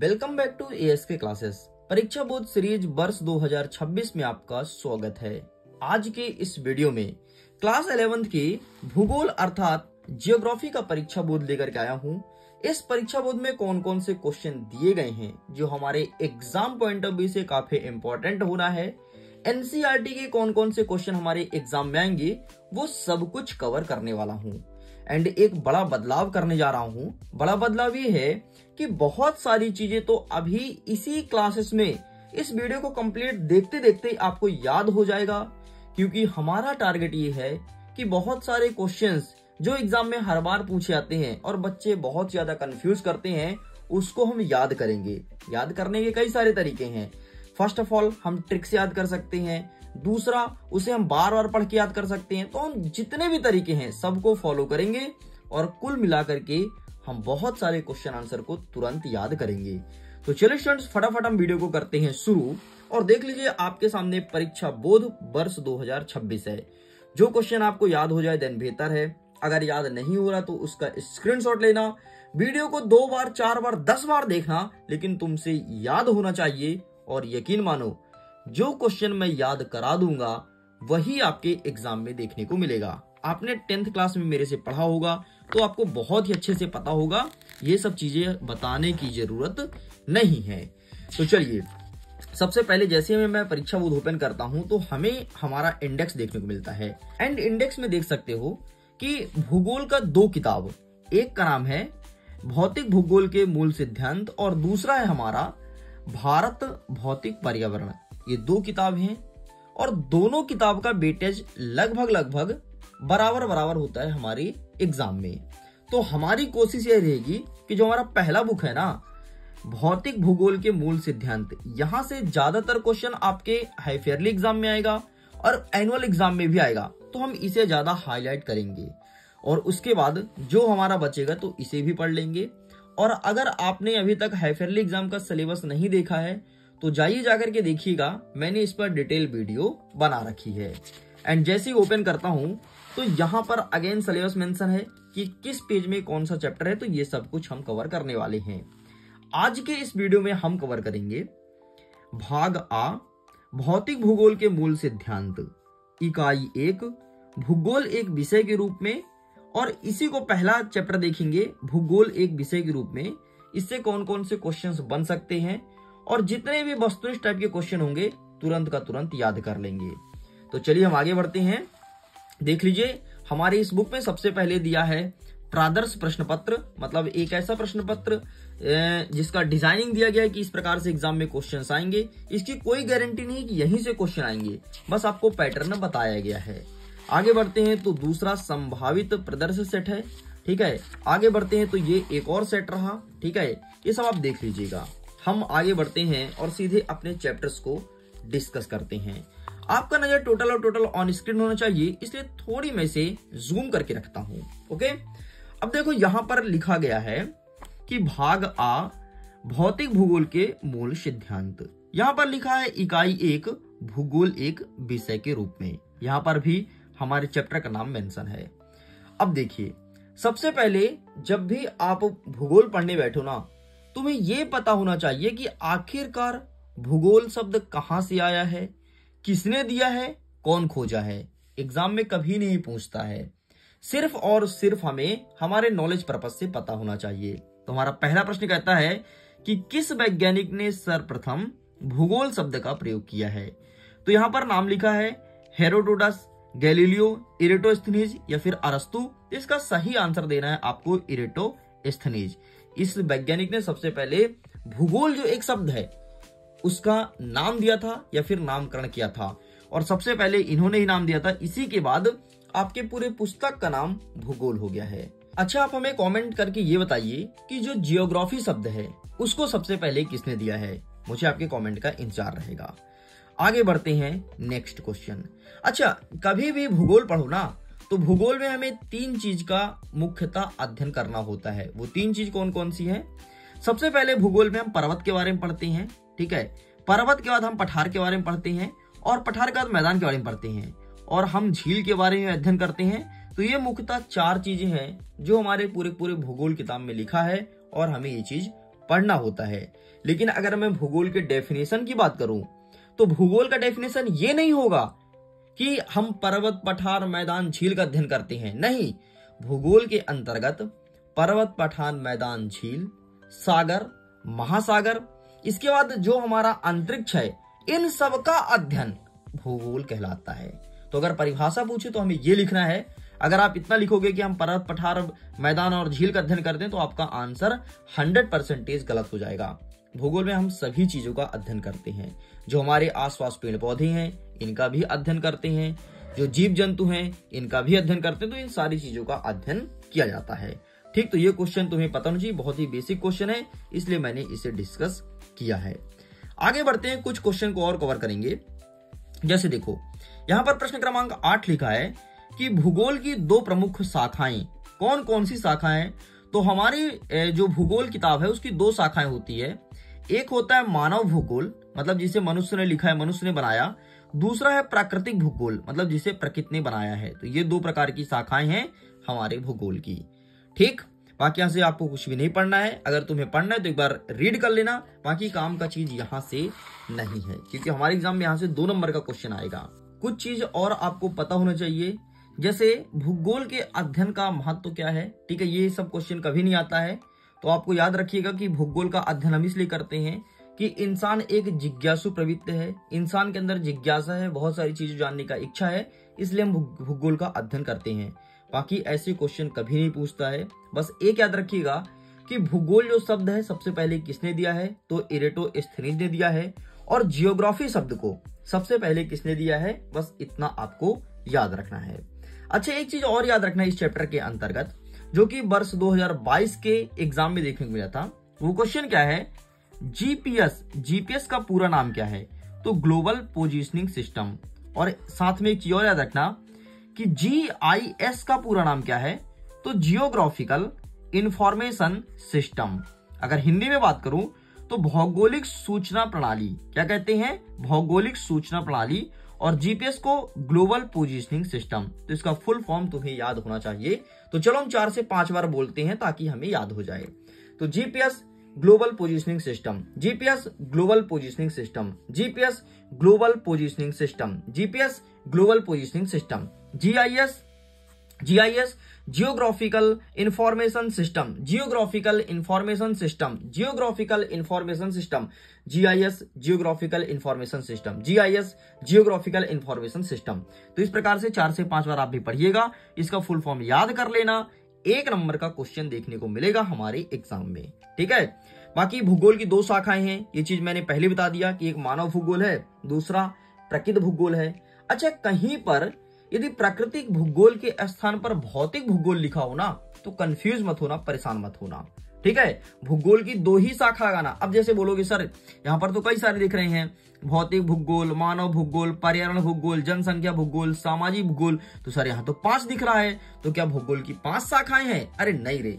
Welcome back to ASK classes. परीक्षा board series वर्ष 2026 में आपका स्वागत है। आज के इस वीडियो में क्लास 11th की भूगोल अर्थात जियोग्राफी का परीक्षा बोर्ड लेकर के आया हूँ। इस परीक्षा बोर्ड में कौन कौन से क्वेश्चन दिए गए हैं जो हमारे एग्जाम पॉइंट ऑफ व्यू से काफी इंपॉर्टेंट होना है, एनसीईआरटी के कौन कौन से क्वेश्चन हमारे एग्जाम में आएंगे, वो सब कुछ कवर करने वाला हूँ। एंड एक बड़ा बदलाव करने जा रहा हूँ। बड़ा बदलाव ये है कि बहुत सारी चीजें तो अभी इसी क्लासेस में इस वीडियो को कंप्लीट देखते देखते आपको याद हो जाएगा, क्योंकि हमारा टारगेट ये है कि बहुत सारे क्वेश्चंस जो एग्जाम में हर बार पूछे जाते हैं और बच्चे बहुत ज्यादा कंफ्यूज करते हैं, उसको हम याद करेंगे। याद करने के कई सारे तरीके हैं। फर्स्ट ऑफ ऑल हम ट्रिक से याद कर सकते हैं, दूसरा उसे हम बार बार पढ़ के याद कर सकते हैं। तो हम जितने भी तरीके हैं सबको फॉलो करेंगे और कुल मिलाकर के हम बहुत सारे क्वेश्चन आंसर को तुरंत याद करेंगे। तो चलिए स्टूडेंट्स, फटाफट हम वीडियो को करते हैं शुरू और देख लीजिए आपके सामने परीक्षा बोध वर्ष 2026 है। जो क्वेश्चन आपको याद हो जाए देन बेहतर है। अगर याद नहीं हो रहा तो उसका स्क्रीनशॉट लेना, वीडियो को 2 बार 4 बार 10 बार देखना, लेकिन तुमसे याद होना चाहिए। और यकीन मानो जो क्वेश्चन मैं याद करा दूंगा वही आपके एग्जाम में देखने को मिलेगा। आपने 10th क्लास में मेरे से पढ़ा होगा तो आपको बहुत ही अच्छे से पता होगा, ये सब चीजें बताने की जरूरत नहीं है। तो चलिए, सबसे पहले जैसे मैं परीक्षा बोर्ड ओपन करता हूं तो हमें हमारा इंडेक्स देखने को मिलता है। एंड इंडेक्स में देख सकते हो कि भूगोल का 2 किताब, एक का नाम है भौतिक भूगोल के मूल सिद्धांत और दूसरा है हमारा भारत भौतिक पर्यावरण। ये 2 किताब हैं और दोनों किताब का वेटेज लगभग बराबर होता है हमारे एग्जाम में। तो हमारी कोशिश ये रहेगी कि जो हमारा पहला बुक है ना, भौतिक भूगोल के मूल सिद्धांत, यहां से ज्यादातर क्वेश्चन आपके हाफ ईयरली एग्जाम में आएगा और एनुअल एग्जाम में भी आएगा, तो हम इसे ज्यादा हाईलाइट करेंगे। और उसके बाद जो हमारा बचेगा तो इसे भी पढ़ लेंगे। और अगर आपने अभी तक हाफ ईयरली एग्जाम का सिलेबस नहीं देखा है तो जाइए जाकर के देखिएगा, मैंने इस पर डिटेल वीडियो बना रखी है। एंड जैसे ही ओपन करता हूं तो यहाँ पर अगेन सिलेबस मेंशन है कि किस पेज में कौन सा चैप्टर है, तो ये सब कुछ हम कवर करने वाले हैं। आज के इस वीडियो में हम कवर करेंगे भाग आ, भौतिक भूगोल के मूल सिद्धांत, इकाई 1, भूगोल एक विषय के रूप में। और इसी को पहला चैप्टर देखेंगे, भूगोल एक विषय के रूप में। इससे कौन कौन से क्वेश्चंस बन सकते हैं और जितने भी वस्तुनिष्ठ टाइप के क्वेश्चन होंगे तुरंत का तुरंत याद कर लेंगे। तो चलिए हम आगे बढ़ते हैं। देख लीजिए हमारे इस बुक में सबसे पहले दिया है प्रादर्श प्रश्न पत्र, मतलब एक ऐसा प्रश्न पत्र जिसका डिजाइनिंग दिया गया है कि इस प्रकार से एग्जाम में क्वेश्चंस आएंगे। इसकी कोई गारंटी नहीं कि यहीं से क्वेश्चन आएंगे, बस आपको पैटर्न बताया गया है। आगे बढ़ते हैं तो दूसरा संभावित प्रदर्शित सेट है, ठीक है। आगे बढ़ते हैं तो ये एक और सेट रहा, ठीक है। ये सब आप देख लीजिएगा। हम आगे बढ़ते हैं और सीधे अपने चैप्टर्स को डिस्कस करते हैं। आपका नजर टोटल ऑन स्क्रीन होना चाहिए, इसलिए थोड़ी मैं इसे जूम करके रखता हूं। ओके, अब देखो यहां पर लिखा गया है कि भाग आ, भौतिक भूगोल के मूल सिद्धांत। यहां पर लिखा है इकाई 1, भूगोल एक विषय के रूप में। यहां पर भी हमारे चैप्टर का नाम मेंशन है। अब देखिए, सबसे पहले जब भी आप भूगोल पढ़ने बैठो ना, तुम्हें यह पता होना चाहिए कि आखिरकार भूगोल शब्द कहां से आया है, किसने दिया है, कौन खोजा है। एग्जाम में कभी नहीं पूछता है, सिर्फ और सिर्फ हमें हमारे नॉलेज पर्पस से पता होना चाहिए। तो हमारा पहला प्रश्न कहता है कि किस वैज्ञानिक ने सर्वप्रथम भूगोल शब्द का प्रयोग किया है। तो यहां पर नाम लिखा है हेरोडोटस, गैलीलियो, इरेटोस्थनीज या फिर अरस्तु। इसका सही आंसर देना है आपको इरेटोस्थनीज। इस वैज्ञानिक ने सबसे पहले भूगोल जो एक शब्द है उसका नाम दिया था या फिर नामकरण किया था, और सबसे पहले इन्होंने ही नाम दिया था। इसी के बाद आपके पूरे पुस्तक का नाम भूगोल हो गया है। अच्छा, आप हमें कमेंट करके ये बताइए कि जो जियोग्राफी शब्द है उसको सबसे पहले किसने दिया है। मुझे आपके कमेंट का इंतजार रहेगा। आगे बढ़ते हैं नेक्स्ट क्वेश्चन। अच्छा, कभी भी भूगोल पढ़ो ना तो भूगोल में हमें 3 चीज का मुख्यतः अध्ययन करना होता है। वो 3 चीज कौन कौन सी है? सबसे पहले भूगोल में हम पर्वत के बारे में पढ़ते हैं, ठीक है। पर्वत के बाद हम पठार के बारे में पढ़ते हैं और पठार के बाद मैदान के बारे में पढ़ते हैं और हम झील के बारे में अध्ययन करते हैं। तो ये मुख्यतः 4 चीजें हैं जो हमारे पूरे भूगोल किताब में लिखा है और हमें ये चीज पढ़ना होता है। लेकिन अगर मैं भूगोल के डेफिनेशन की बात करूं तो भूगोल का डेफिनेशन ये नहीं होगा कि हम पर्वत, पठार, मैदान, झील का अध्ययन करते हैं। नहीं, भूगोल के अंतर्गत पर्वत, पठार, मैदान, झील, सागर, महासागर, इसके बाद जो हमारा अंतरिक्ष है, इन सब का अध्ययन भूगोल कहलाता है। तो अगर परिभाषा पूछे तो हमें ये लिखना है। अगर आप इतना लिखोगे कि हम पर्वत, पठार, मैदान और झील का अध्ययन करते हैं तो आपका आंसर 100% गलत हो जाएगा। भूगोल में हम सभी चीजों का अध्ययन करते हैं। जो हमारे आसपास पेड़ पौधे हैं इनका भी अध्ययन करते हैं, जो जीव जंतु हैं इनका भी अध्ययन करते हैं। तो इन सारी चीजों का अध्ययन किया जाता है। ठीक, तो ये क्वेश्चन तुम्हें पता होना चाहिए, बहुत ही बेसिक क्वेश्चन है, इसलिए मैंने इसे डिस्कस किया है। आगे बढ़ते हैं, कुछ क्वेश्चन को और कवर करेंगे। जैसे देखो, यहाँ पर प्रश्न क्रमांक 8 लिखा है कि भूगोल की 2 प्रमुख शाखाएं कौन कौन सी शाखाएं। तो हमारी जो भूगोल किताब है उसकी 2 शाखाएं होती है। एक होता है मानव भूगोल, मतलब जिसे मनुष्य ने लिखा है, मनुष्य ने बनाया। दूसरा है प्राकृतिक भूगोल, मतलब जिसे प्रकृति ने बनाया है। तो ये 2 प्रकार की शाखाएं हैं हमारे भूगोल की। ठीक, बाकी यहाँ से आपको कुछ भी नहीं पढ़ना है। अगर तुम्हें पढ़ना है तो एक बार रीड कर लेना, बाकी काम का चीज यहाँ से नहीं है, क्योंकि हमारे एग्जाम में यहाँ से 2 नंबर का क्वेश्चन आएगा। कुछ चीज और आपको पता होना चाहिए, जैसे भूगोल के अध्ययन का महत्व क्या है। ठीक है, ये सब क्वेश्चन कभी नहीं आता है, तो आपको याद रखिएगा कि भूगोल का अध्ययन हम इसलिए करते हैं कि इंसान एक जिज्ञासु प्रवृत्ति है, इंसान के अंदर जिज्ञासा है, बहुत सारी चीजें जानने का इच्छा है, इसलिए हम भूगोल का अध्ययन करते हैं। बाकी ऐसे क्वेश्चन कभी नहीं पूछता है। बस एक याद रखिएगा कि भूगोल जो शब्द है सबसे पहले किसने दिया है, तो इरेटोस्थेनीज ने दिया है। और जियोग्राफी शब्द को सबसे पहले किसने दिया है, बस इतना आपको याद रखना है। अच्छा, एक चीज और याद रखना है इस चैप्टर के अंतर्गत, जो कि वर्ष 2022 के एग्जाम में देखने को मिला था। वो क्वेश्चन क्या है, जीपीएस का पूरा नाम क्या है। तो ग्लोबल पोजीशनिंग सिस्टम। और साथ में एक चीज और याद रखना कि जीआईएस का पूरा नाम क्या है, तो जियोग्राफिकल इंफॉर्मेशन सिस्टम। अगर हिंदी में बात करूं तो भौगोलिक सूचना प्रणाली, क्या कहते हैं, भौगोलिक सूचना प्रणाली। और जीपीएस को ग्लोबल पोजीशनिंग सिस्टम। तो इसका फुल फॉर्म तुम्हें याद होना चाहिए। तो चलो हम 4 से 5 बार बोलते हैं ताकि हमें याद हो जाए। तो GPS global positioning system, GPS global positioning system, GPS global positioning system, GPS global positioning system, GIS geographical information system, geographical information system, geographical information system, GIS geographical information system, GIS geographical information system. तो इस प्रकार से 4 से 5 बार आप भी पढ़िएगा, इसका full form याद कर लेना। 1 नंबर का क्वेश्चन देखने को मिलेगा हमारे एग्जाम में। ठीक है, बाकी भूगोल की 2 शाखाएं हैं, ये चीज मैंने पहले बता दिया कि एक मानव भूगोल है, दूसरा प्राकृतिक भूगोल है। अच्छा, कहीं पर यदि प्राकृतिक भूगोल के स्थान पर भौतिक भूगोल लिखा हो ना तो कंफ्यूज मत होना, परेशान मत होना। ठीक है, भूगोल की 2 ही शाखा लगाना। अब जैसे बोलोगे सर यहाँ पर तो कई सारे दिख रहे हैं, भौतिक भूगोल, मानव भूगोल, पर्यावरण भूगोल, जनसंख्या भूगोल, सामाजिक भूगोल, तो सर यहाँ तो 5 दिख रहा है, तो क्या भूगोल की 5 शाखाएं हैं? अरे नहीं रे,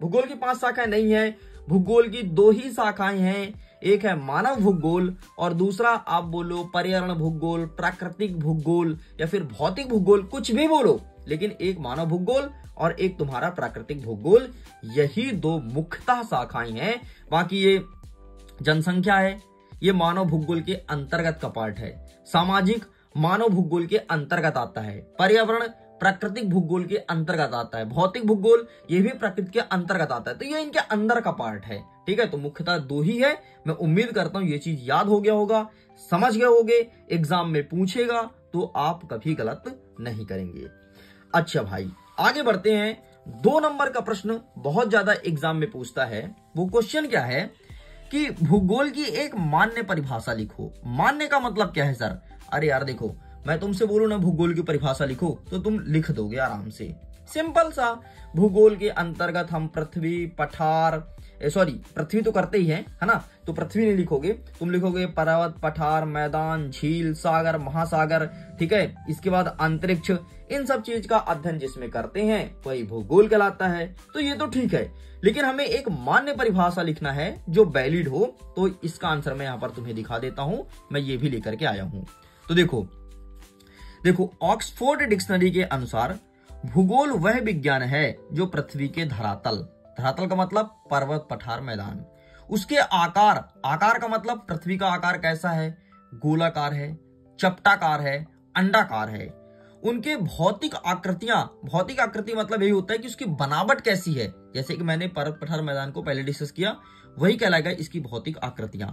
भूगोल की 5 शाखाएं नहीं है, भूगोल की 2 ही शाखाएं हैं। एक है मानव भूगोल और दूसरा आप बोलो पर्यावरण भूगोल, प्राकृतिक भूगोल या फिर भौतिक भूगोल, कुछ भी बोलो, लेकिन एक मानव भूगोल और एक तुम्हारा प्राकृतिक भूगोल, यही 2 मुख्यतः शाखाएं हैं। बाकी ये जनसंख्या है, ये मानव भूगोल के अंतर्गत का पार्ट है, सामाजिक मानव भूगोल के अंतर्गत आता है, पर्यावरण प्राकृतिक भूगोल के अंतर्गत आता है, भौतिक भूगोल ये भी प्रकृति के अंतर्गत आता है। तो ये इनके अंदर का पार्ट है। ठीक है, तो मुख्यतः 2 ही है। मैं उम्मीद करता हूं ये चीज याद हो गया होगा, समझ गए होगे, एग्जाम में पूछेगा तो आप कभी गलत नहीं करेंगे। अच्छा भाई, आगे बढ़ते हैं। 2 नंबर का प्रश्न बहुत ज्यादा एग्जाम में पूछता है। वो क्वेश्चन क्या है कि भूगोल की एक मान्य परिभाषा लिखो। मान्य का मतलब क्या है सर? अरे यार देखो, मैं तुमसे बोलूं ना भूगोल की परिभाषा लिखो तो तुम लिख दोगे आराम से, सिंपल सा। भूगोल के अंतर्गत हम पृथ्वी, पृथ्वी तो करते ही है ना, तो पृथ्वी नहीं लिखोगे, तुम लिखोगे पर्वत, पठार, मैदान, झील, सागर, महासागर। ठीक है, इसके बाद अंतरिक्ष, इन सब चीज का अध्ययन जिसमें करते हैं वही भूगोल कहलाता है। तो ये तो ठीक है, लेकिन हमें एक मान्य परिभाषा लिखना है जो वैलिड हो। तो इसका आंसर मैं यहाँ पर तुम्हें दिखा देता हूं, मैं ये भी लेकर के आया हूं। तो देखो ऑक्सफोर्ड डिक्शनरी के अनुसार भूगोल वह विज्ञान है जो पृथ्वी के धरातल का मतलब पर्वत, पठार, मैदान, उसके आकार, आकार का मतलब पृथ्वी का आकार कैसा है, गोलाकार है, चपटाकार है, अंडाकार है। उनके भौतिक आकृतियां, भौतिक आकृति मतलब यही होता है कि उसकी बनावट कैसी है, जैसे कि मैंने पर्वत पठार मैदान को पहले डिस्कस किया, वही कहलाएगा इसकी भौतिक आकृतियां।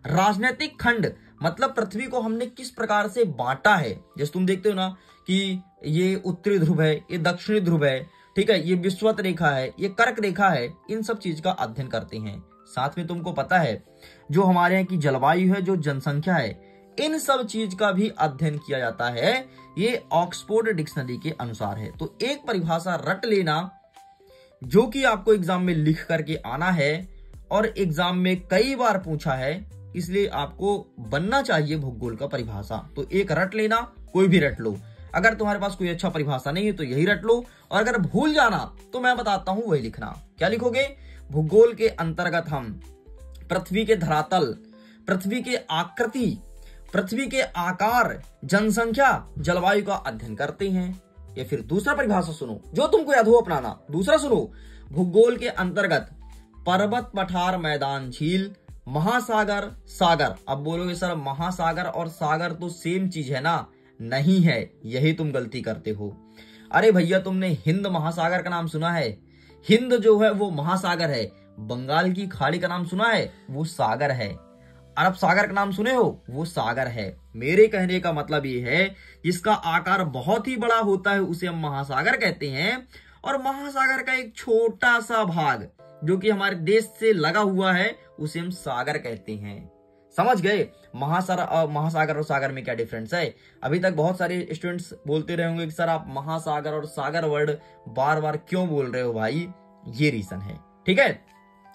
राजनीतिक खंड मतलब पृथ्वी को हमने किस प्रकार से बांटा है, जैसे तुम देखते हो ना कि ये उत्तरी ध्रुव है, ये दक्षिणी ध्रुव है, ठीक है, ये विषुवत रेखा है, ये कर्क रेखा है, इन सब चीज का अध्ययन करते हैं। साथ में तुमको पता है जो हमारे यहाँ की जलवायु है, जो जनसंख्या है, इन सब चीज का भी अध्ययन किया जाता है। ये ऑक्सफोर्ड डिक्शनरी के अनुसार है। तो एक परिभाषा रट लेना जो कि आपको एग्जाम में लिख करके आना है और एग्जाम में कई बार पूछा है, इसलिए आपको बनना चाहिए भूगोल का परिभाषा। तो एक रट लेना, कोई भी रट लो। अगर तुम्हारे पास कोई अच्छा परिभाषा नहीं है तो यही रट लो, और अगर भूल जाना तो मैं बताता हूं वही लिखना। क्या लिखोगे? भूगोल के अंतर्गत हम पृथ्वी के धरातल, पृथ्वी के आकृति, पृथ्वी के आकार, जनसंख्या, जलवायु का अध्ययन करते हैं। या फिर दूसरा परिभाषा सुनो जो तुमको याद हो अपनाना। दूसरा सुनो, भूगोल के अंतर्गत पर्वत, पठार, मैदान, झील, महासागर, सागर। अब बोलोगे सर महासागर और सागर तो सेम चीज है ना? नहीं है, यही तुम गलती करते हो। अरे भैया तुमने हिंद महासागर का नाम सुना है? हिंद जो है वो महासागर है। बंगाल की खाड़ी का नाम सुना है? वो सागर है। अरब सागर का नाम सुने हो? वो सागर है। मेरे कहने का मतलब ये है जिसका आकार बहुत ही बड़ा होता है उसे हम महासागर कहते हैं, और महासागर का एक छोटा सा भाग जो कि हमारे देश से लगा हुआ है उसे हम सागर कहते हैं। समझ गए? महासागर और सागर में क्या डिफरेंस है? अभी तक बहुत सारे स्टूडेंट्स बोलते रहे होंगे कि सर आप महासागर और सागर वर्ड बार बार क्यों बोल रहे हो भाई? ये रीजन है। ठीक है,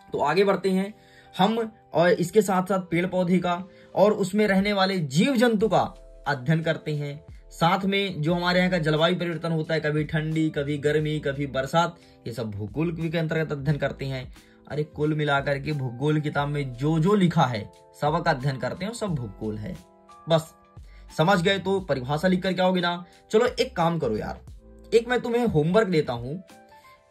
तो आगे बढ़ते हैं हम, और इसके साथ साथ पेड़ पौधे का और उसमें रहने वाले जीव जंतु का अध्ययन करते हैं। साथ में जो हमारे यहाँ का जलवायु परिवर्तन होता है, कभी ठंडी, कभी गर्मी, कभी बरसात, ये सब भूगोल के अंतर्गत अध्ययन करते हैं। अरे कुल मिलाकर के भूगोल किताब में जो जो लिखा है सब का अध्ययन करते हैं, सब भूगोल है। बस समझ गए? तो परिभाषा लिख कर क्या होगी ना। चलो एक काम करो यार, एक मैं तुम्हें होमवर्क देता हूं,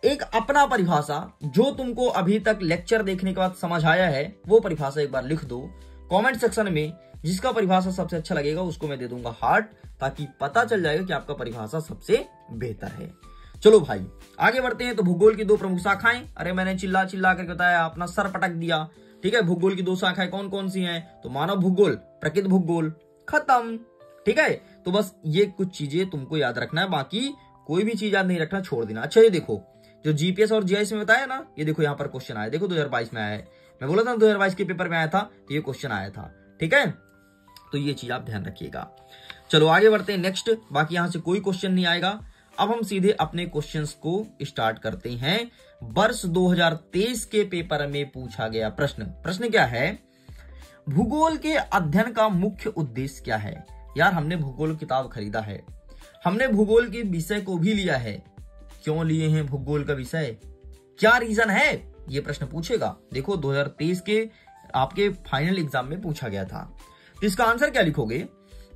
एक अपना परिभाषा जो तुमको अभी तक लेक्चर देखने के बाद समझ आया है वो परिभाषा एक बार लिख दो कमेंट सेक्शन में। जिसका परिभाषा सबसे अच्छा लगेगा उसको मैं दे दूंगा हार्ट, ताकि पता चल जाएगा कि आपका परिभाषा सबसे बेहतर है। चलो भाई आगे बढ़ते हैं। तो भूगोल की दो प्रमुख शाखाएं, अरे मैंने चिल्ला चिल्ला करके बताया, अपना सर पटक दिया। ठीक है, भूगोल की दो शाखाएं कौन कौन सी हैं? तो मानव भूगोल, प्रकृति भूगोल, खत्म। ठीक है, तो बस ये कुछ चीजें तुमको याद रखना है, बाकी कोई भी चीज याद नहीं रखना, छोड़ देना। अच्छा ये देखो जो जीपीएस और जीआईएस में बताया ना, ये देखो यहाँ पर क्वेश्चन आया, देखो 2022 में आया है। मैं बोला था 2022 के पेपर में आया था, तो ये क्वेश्चन आया था। ठीक है, तो ये चीज आप ध्यान रखिएगा। चलो आगे बढ़ते हैं नेक्स्ट। बाकी यहां से कोई क्वेश्चन नहीं आएगा। अब हम सीधे अपने क्वेश्चंस को स्टार्ट करते हैं। वर्ष 2023 के पेपर में पूछा गया प्रश्न क्या है? भूगोल के अध्ययन का मुख्य उद्देश्य क्या है? यार हमने भूगोल किताब खरीदा है, हमने भूगोल के विषय को भी लिया है। क्यों लिए हैं भूगोल का विषय? क्या रीजन है? ये प्रश्न पूछेगा। देखो 2023 के आपके फाइनल एग्जाम में पूछा गया था। तो इसका आंसर क्या लिखोगे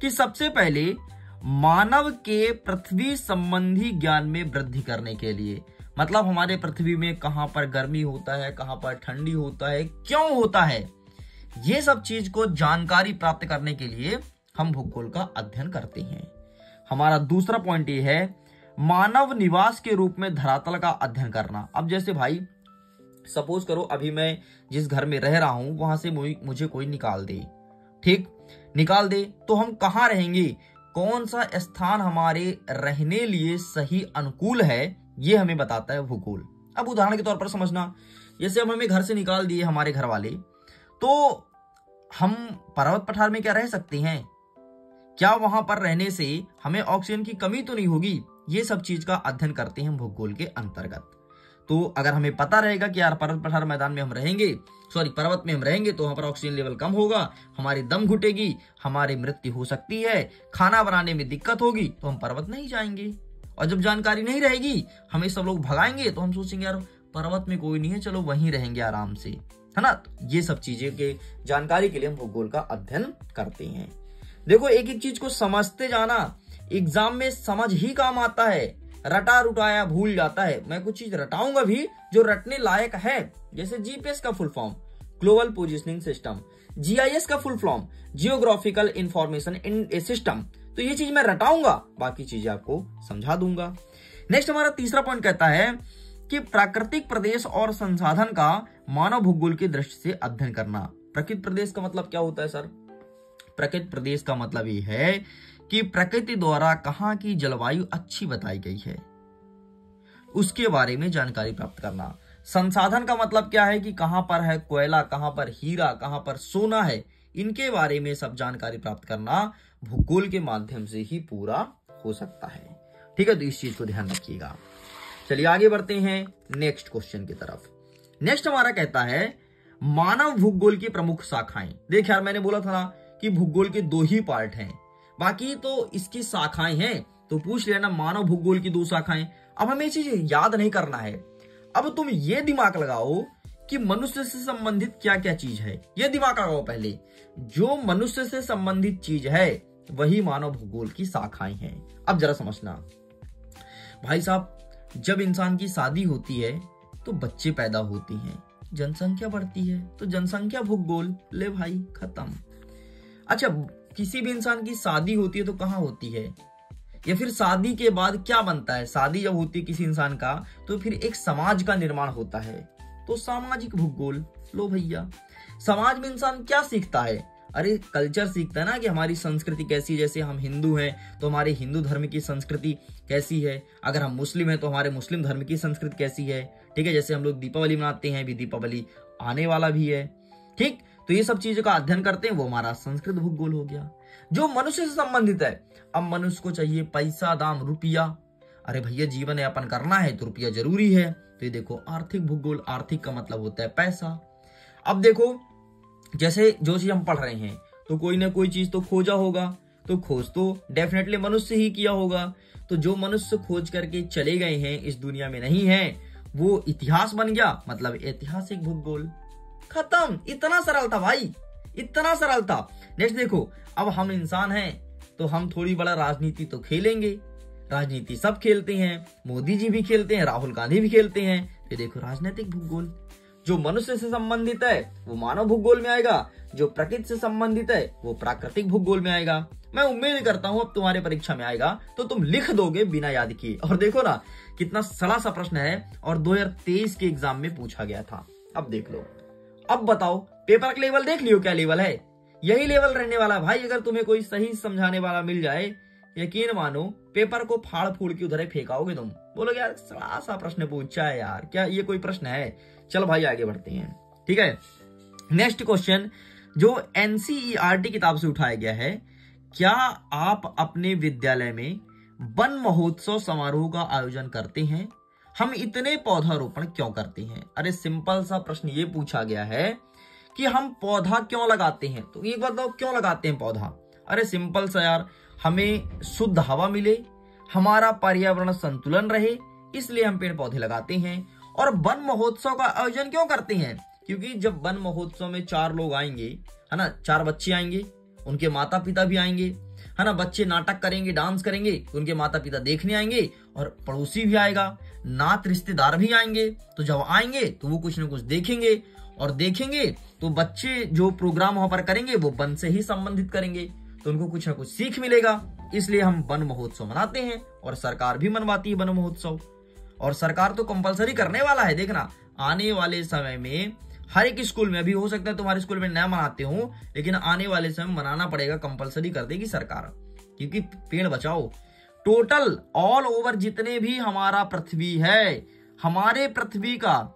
कि सबसे पहले मानव के पृथ्वी संबंधी ज्ञान में वृद्धि करने के लिए, मतलब हमारे पृथ्वी में कहां पर गर्मी होता है, कहां पर ठंडी होता है, क्यों होता है, ये सब चीज को जानकारी प्राप्त करने के लिए हम भूगोल का अध्ययन करते हैं। हमारा दूसरा पॉइंट ये है मानव निवास के रूप में धरातल का अध्ययन करना। अब जैसे भाई सपोज करो अभी मैं जिस घर में रह रहा हूं वहां से मुझे कोई निकाल दे, ठीक, निकाल दे, तो हम कहां रहेंगे, कौन सा स्थान हमारे रहने लिए सही अनुकूल है, ये हमें बताता है भूगोल। अब उदाहरण के तौर पर समझना, जैसे अब हमें घर से निकाल दिए हमारे घर वाले, तो हम पर्वत पठार में क्या रह सकते हैं? क्या वहां पर रहने से हमें ऑक्सीजन की कमी तो नहीं होगी? ये सब चीज का अध्ययन करते हैं भूगोल के अंतर्गत। तो अगर हमें पता रहेगा कि यार पर्वत पठार मैदान में हम रहेंगे, पर्वत में हम रहेंगे, तो वहां पर ऑक्सीजन लेवल कम होगा, हमारी दम घुटेगी, हमारी मृत्यु हो सकती है, खाना बनाने में दिक्कत होगी, तो हम पर्वत नहीं जाएंगे। और जब जानकारी नहीं रहेगी, हमें सब लोग भगाएंगे, तो हम सोचेंगे यार पर्वत में कोई नहीं है, चलो वहीं रहेंगे आराम से, है ना। तो ये सब चीजें के जानकारी के लिए हम भूगोल का अध्ययन करते हैं। देखो एक एक चीज को समझते जाना एग्जाम में समझ ही काम आता है, रटा रुटाया भूल जाता है। मैं कुछ चीज रटाऊंगा भी जो रटने लायक है, जैसे जीपीएस का full form global positioning system. GIS का full form geographical information in a system. तो ये चीज मैं रटाऊंगा, बाकी चीजें आपको समझा दूंगा। नेक्स्ट हमारा तीसरा पॉइंट कहता है कि प्राकृतिक प्रदेश और संसाधन का मानव भूगोल की दृष्टि से अध्ययन करना। प्राकृतिक प्रदेश का मतलब क्या होता है सर? प्राकृतिक प्रदेश का मतलब ये है कि प्रकृति द्वारा कहाँ की जलवायु अच्छी बताई गई है, उसके बारे में जानकारी प्राप्त करना। संसाधन का मतलब क्या है कि कहां पर है कोयला, कहां पर हीरा, कहां पर सोना है, इनके बारे में सब जानकारी प्राप्त करना भूगोल के माध्यम से ही पूरा हो सकता है। ठीक है, तो इस चीज को ध्यान रखिएगा। चलिए आगे बढ़ते हैं नेक्स्ट क्वेश्चन की तरफ। नेक्स्ट हमारा कहता है मानव भूगोल की प्रमुख शाखाएं। देख यार, मैंने बोला था ना कि भूगोल के 2 ही पार्ट हैं, बाकी तो इसकी शाखाएं हैं। तो पूछ लेना मानव भूगोल की 2 शाखाएं। अब हमें ये चीज याद नहीं करना है, अब तुम ये दिमाग लगाओ कि मनुष्य से संबंधित क्या क्या चीज है, ये दिमाग लगाओ पहले। जो मनुष्य से संबंधित चीज है वही मानव भूगोल की शाखाएं हैं। अब जरा समझना भाई साहब, जब इंसान की शादी होती है तो बच्चे पैदा होती हैं, जनसंख्या बढ़ती है तो जनसंख्या भूगोल, ले भाई खत्म। अच्छा, किसी भी इंसान की शादी होती है तो कहां होती है, या फिर शादी के बाद क्या बनता है? शादी जब होती है किसी इंसान का तो फिर एक समाज का निर्माण होता है, तो सामाजिक भूगोल। लो भैया, समाज में इंसान क्या सीखता है? अरे कल्चर सीखता है ना, कि हमारी संस्कृति कैसी है। जैसे हम हिंदू हैं तो हमारे हिंदू धर्म की संस्कृति कैसी है, अगर हम मुस्लिम हैं तो हमारे मुस्लिम धर्म की संस्कृति कैसी है। ठीक है, जैसे हम लोग दीपावली मनाते हैं, भी दीपावली आने वाला भी है। ठीक, तो ये सब चीजों का अध्ययन करते हैं, वो हमारा संस्कृत भूगोल हो गया, जो मनुष्य से संबंधित है। अब मनुष्य को चाहिए पैसा, दाम, रुपया। अरे भैया, जीवन यापन करना है तो रुपया जरूरी है, तो ये देखो आर्थिक भूगोल। आर्थिक का मतलब होता है पैसा। अब देखो, जैसे जो चीज हम पढ़ रहे हैं तो कोई ना कोई चीज तो खोजा होगा, तो खोज तो डेफिनेटली मनुष्य ही किया होगा। तो जो मनुष्य खोज करके चले गए हैं, इस दुनिया में नहीं है, वो इतिहास बन गया, मतलब ऐतिहासिक भूगोल। खत्म। इतना सरल था भाई, इतना सरल था। नेक्स्ट देखो, अब हम इंसान हैं तो हम थोड़ी बड़ा राजनीति तो खेलेंगे। राजनीति सब खेलते हैं, मोदी जी भी खेलते हैं, राहुल गांधी भी खेलते हैं। तो देखो राजनीतिक भूगोल। जो मनुष्य से संबंधित है वो मानव भूगोल में आएगा, जो प्रकृति से संबंधित है वो प्राकृतिक भूगोल में आएगा। मैं उम्मीद करता हूं अब तुम्हारे परीक्षा में आएगा तो तुम लिख दोगे बिना याद किए। और देखो ना कितना सड़ा सा प्रश्न है, और 2023 के एग्जाम में पूछा गया था। अब देख लो, अब बताओ पेपर का लेवल देख लियो, क्या लेवल है? यही लेवल रहने वाला भाई। अगर तुम्हें कोई सही समझाने वाला मिल जाए, यकीन मानो पेपर को फाड़ फूड़ के उधर फेंकाओगे तुम। बोलोगे यार सड़ा सा प्रश्न पूछा है यार, क्या ये कोई प्रश्न है? चलो भाई आगे बढ़ते हैं। ठीक है, नेक्स्ट क्वेश्चन जो एनसीईआरटी किताब से उठाया गया है, क्या आप अपने विद्यालय में वन महोत्सव समारोह का आयोजन करते हैं? हम इतने पौधारोपण क्यों करते हैं? अरे सिंपल सा प्रश्न ये पूछा गया है कि हम पौधा क्यों लगाते हैं। तो एक बताओ क्यों लगाते हैं पौधा? अरे सिंपल सा यार, हमें शुद्ध हवा मिले, हमारा पर्यावरण संतुलन रहे, इसलिए हम पेड़ पौधे लगाते हैं। और वन महोत्सव का आयोजन क्यों करते हैं? क्योंकि जब वन महोत्सव में 4 लोग आएंगे, है ना, 4 बच्चे आएंगे, उनके माता पिता भी आएंगे, है ना, बच्चे नाटक करेंगे, डांस करेंगे, उनके माता पिता देखने आएंगे, और पड़ोसी भी आएगा, नात रिश्तेदार भी आएंगे। तो जब आएंगे तो वो कुछ न कुछ देखेंगे, और देखेंगे तो बच्चे जो प्रोग्राम वहां पर करेंगे वो वन से ही संबंधित करेंगे, तो उनको कुछ न कुछ सीख मिलेगा। इसलिए हम वन महोत्सव मनाते हैं, और सरकार भी मनवाती है वन महोत्सव। और सरकार तो कंपलसरी करने वाला है। देखना आने वाले समय में हर एक स्कूल में, अभी हो सकता है तुम्हारे स्कूल में न मनाते हो, लेकिन आने वाले समय मनाना पड़ेगा, कंपलसरी कर देगी सरकार, क्योंकि पेड़ बचाओ। टोटल ऑल ओवर जितने भी हमारा पृथ्वी है, हमारे पृथ्वी का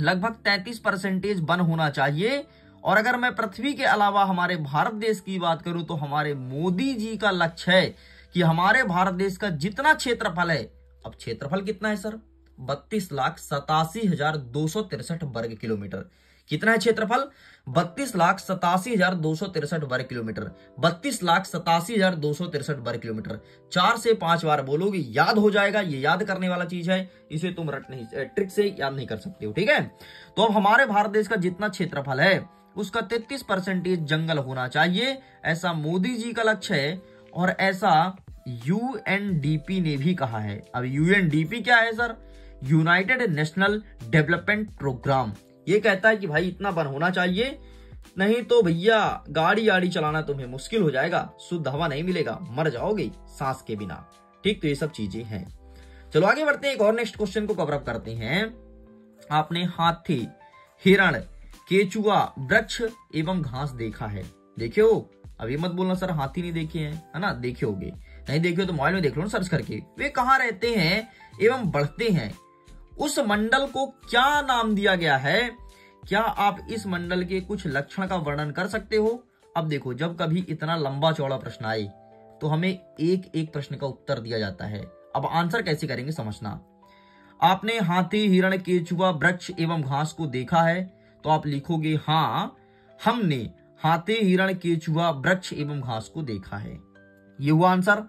लगभग 33% वन होना चाहिए। और अगर मैं पृथ्वी के अलावा हमारे भारत देश की बात करूं तो हमारे मोदी जी का लक्ष्य है कि हमारे भारत देश का जितना क्षेत्रफल है, अब क्षेत्रफल कितना है सर? 32,87,263 वर्ग किलोमीटर। कितना है क्षेत्रफल? 32,87,263 वर्ग किलोमीटर। 32,87,263 वर्ग किलोमीटर। 4 से 5 बार बोलोगे याद हो जाएगा। ये याद करने वाला चीज है, इसे तुम रट नहीं, ट्रिक से याद नहीं कर सकते हो। ठीक है, तो अब हमारे भारत देश का जितना क्षेत्रफल है उसका 33% जंगल होना चाहिए, ऐसा मोदी जी का लक्ष्य है, और ऐसा यूएनडीपी ने भी कहा है। अब यूएनडीपी क्या है sir? United national development programme. ये कहता है कि भाई इतना वन होना चाहिए, नहीं तो भैया गाड़ी आड़ी चलाना तुम्हें मुश्किल हो जाएगा, शुद्ध हवा नहीं मिलेगा, मर जाओगे सांस के बिना। ठीक, तो ये सब चीजें हैं। चलो आगे बढ़ते हैं, एक और नेक्स्ट क्वेश्चन को कवर अप करते हैं। आपने हाथी, हिरण, केचुआ, वृक्ष एवं घास देखा है। देखे हो? अभी मत बोलना सर हाथी नहीं देखे हैं, है ना? देखे होगे, नहीं देखे हो तो मोबाइल में देख लो ना सर्च करके। वे कहाँ रहते हैं एवं बढ़ते हैं? उस मंडल को क्या नाम दिया गया है? क्या आप इस मंडल के कुछ लक्षण का वर्णन कर सकते हो? अब देखो, जब कभी इतना लंबा चौड़ा प्रश्न आए तो हमें एक एक प्रश्न का उत्तर दिया जाता है। अब आंसर कैसे करेंगे समझना। आपने हाथी, हिरण, केचुआ, वृक्ष एवं घास को देखा है, तो आप लिखोगे हाँ, हमने हाथी, हिरण, केचुआ, वृक्ष एवं घास को देखा है। ये हुआ आंसर।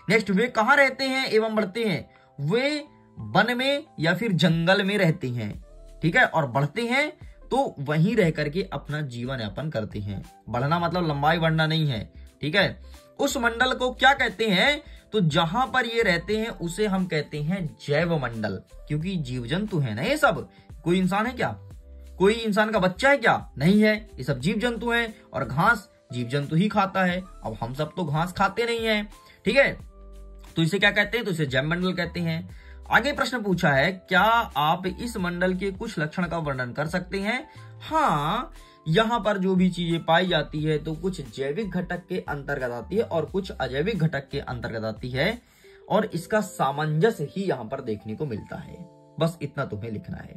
नेक्स्ट, वे कहाँ रहते हैं एवं बढ़ते हैं? वे वन में या फिर जंगल में रहते हैं। ठीक है, और बढ़ते हैं तो वहीं रह करके अपना जीवन यापन करते हैं। बढ़ना मतलब लंबाई बढ़ना नहीं है। ठीक है, उस मंडल को क्या कहते हैं? तो जहां पर ये रहते हैं उसे हम कहते हैं जैव मंडल, क्योंकि जीव जंतु है ना ये सब। कोई इंसान है क्या? कोई इंसान का बच्चा है क्या? नहीं है, ये सब जीव जंतु हैं। और घास जीव जंतु ही खाता है। अब हम सब तो घास खाते नहीं है। ठीक है, तो इसे क्या कहते हैं? तो इसे जैव मंडल कहते हैं। आगे प्रश्न पूछा है, क्या आप इस मंडल के कुछ लक्षण का वर्णन कर सकते हैं? हाँ, यहाँ पर जो भी चीजें पाई जाती है तो कुछ जैविक घटक के अंतर्गत आती है और कुछ अजैविक घटक के अंतर्गत आती है, और इसका सामंजस्य ही यहाँ पर देखने को मिलता है। बस इतना तुम्हें लिखना है।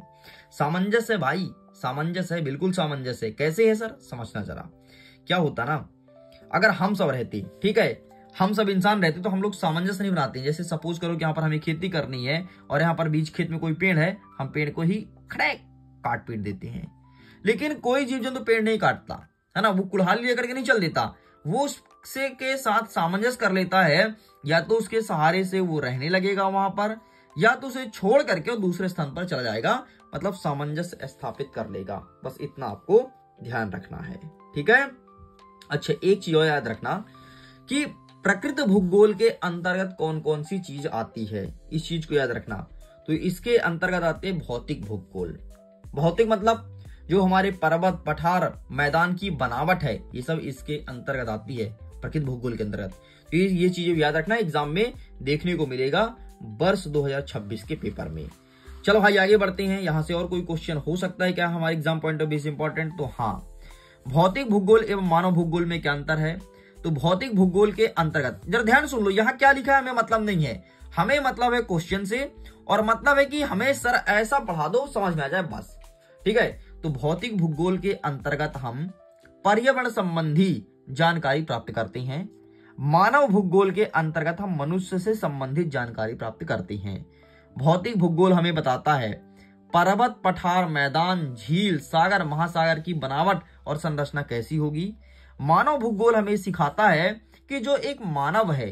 सामंजस्य भाई, सामंजस्य है, बिल्कुल सामंजस्य है। कैसे है सर? समझना जरा। क्या होता ना, अगर हम सब रहते, ठीक है, हम सब इंसान रहते तो हम लोग सामंजस्य नहीं बनाते। जैसे सपोज करो कि यहाँ पर हमें खेती करनी है और यहाँ पर बीच खेत में कोई पेड़ है, हम पेड़ को ही खड़े काट पीट देते हैं। लेकिन कोई जीव जंतु पेड़ नहीं काटता, है ना? वो कुल्हाड़ी लेकर के नहीं चल देता, वो उससे के साथ सामंजस्य कर लेता है। या तो उसके सहारे से वो रहने लगेगा वहां पर, या तो उसे छोड़ करके वो दूसरे स्थान पर चला जाएगा, मतलब सामंजस्य स्थापित कर लेगा। बस इतना आपको ध्यान रखना है। ठीक है, अच्छा एक चीज और याद रखना कि प्रकृति भूगोल के अंतर्गत कौन कौन सी चीज आती है, इस चीज को याद रखना। तो इसके अंतर्गत आते हैं भौतिक भूगोल। भौतिक मतलब जो हमारे पर्वत, पठार, मैदान की बनावट है, ये सब इसके अंतर्गत आती है, प्रकृति भूगोल के अंतर्गत। तो ये चीजें याद रखना, एग्जाम में देखने को मिलेगा वर्ष 2026 के पेपर में। चलो भाई आगे बढ़ते हैं। यहां से और कोई क्वेश्चन हो सकता है क्या हमारे एग्जाम पॉइंट ऑफ व्यू से इंपॉर्टेंट? तो हाँ, भौतिक भूगोल एवं मानव भूगोल में क्या अंतर है? तो भौतिक भूगोल के अंतर्गत, जरा ध्यान सुन लो, यहाँ क्या लिखा है हमें मतलब नहीं है। हमें मतलब है क्वेश्चन से, और मतलब है कि हमें सर ऐसा पढ़ा दो समझ में आ जाए बस। ठीक है, तो भौतिक भूगोल के अंतर्गत हम पर्यावरण संबंधी जानकारी प्राप्त करते हैं। मानव भूगोल के अंतर्गत हम मनुष्य से संबंधित जानकारी प्राप्त करते हैं। भौतिक भूगोल हमें बताता है पर्वत, पठार, मैदान, झील, सागर, महासागर की बनावट और संरचना कैसी होगी। मानव भूगोल हमें सिखाता है कि जो एक मानव है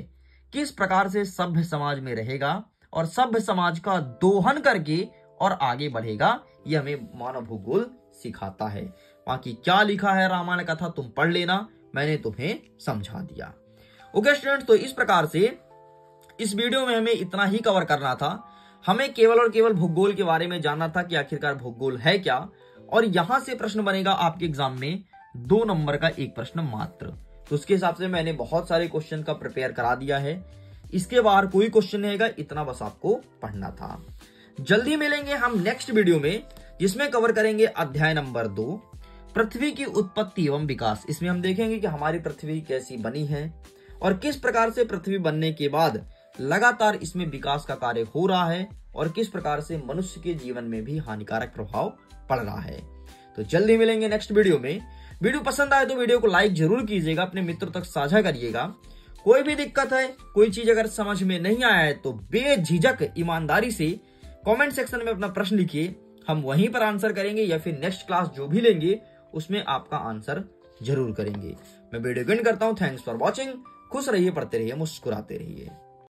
किस प्रकार से सभ्य समाज में रहेगा और सभ्य समाज का दोहन करके और आगे बढ़ेगा। ये हमें मानव भूगोल सिखाता है। बाकी क्या लिखा है रामायण कथा तुम पढ़ लेना, मैंने तुम्हें समझा दिया। ओके स्टूडेंट्स, तो इस प्रकार से इस वीडियो में हमें इतना ही कवर करना था। हमें केवल और केवल भूगोल के बारे में जानना था कि आखिरकार भूगोल है क्या, और यहां से प्रश्न बनेगा आपके एग्जाम में 2 नंबर का एक प्रश्न मात्र। तो उसके हिसाब से मैंने बहुत सारे क्वेश्चन का प्रिपेयर करा दिया है। इसके बाहर कोई क्वेश्चन नहीं है, इतना बस आपको पढ़ना था। जल्दी मिलेंगे हम नेक्स्ट वीडियो में, जिसमें कवर करेंगे अध्याय नंबर 2, पृथ्वी की उत्पत्ति एवं विकास। इसमें हम देखेंगे कि हमारी पृथ्वी कैसी बनी है और किस प्रकार से पृथ्वी बनने के बाद लगातार इसमें विकास का कार्य हो रहा है, और किस प्रकार से मनुष्य के जीवन में भी हानिकारक प्रभाव पड़ रहा है। तो जल्दी मिलेंगे नेक्स्ट वीडियो में। वीडियो पसंद आए तो वीडियो को लाइक जरूर कीजिएगा, अपने मित्रों तक साझा करिएगा। कोई भी दिक्कत है, कोई चीज अगर समझ में नहीं आया है तो बेझिझक ईमानदारी से कमेंट सेक्शन में अपना प्रश्न लिखिए, हम वहीं पर आंसर करेंगे, या फिर नेक्स्ट क्लास जो भी लेंगे उसमें आपका आंसर जरूर करेंगे। मैं वीडियो एंड करता हूं। Thanks for watching. खुश रहिए, पढ़ते रहिए, मुस्कुराते रहिए।